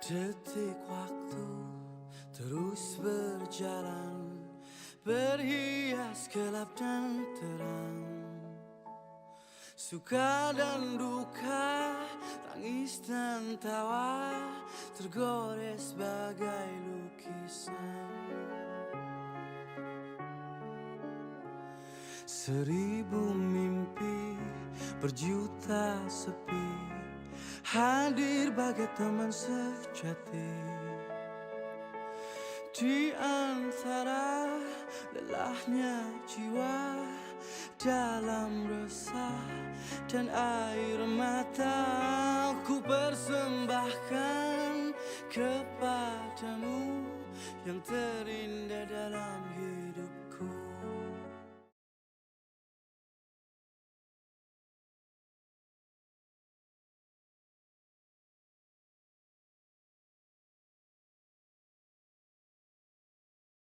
Detik waktu terus berjalan, berhias gelap dan terang, suka dan duka, tangis dan tawa, tergores bagai lukisan. Seribu mimpi, berjuta sepi, hadir bagai teman sejati. Di antara lelahnya jiwa, dalam resah dan air mata, ku persembahkan kepadamu yang terindah.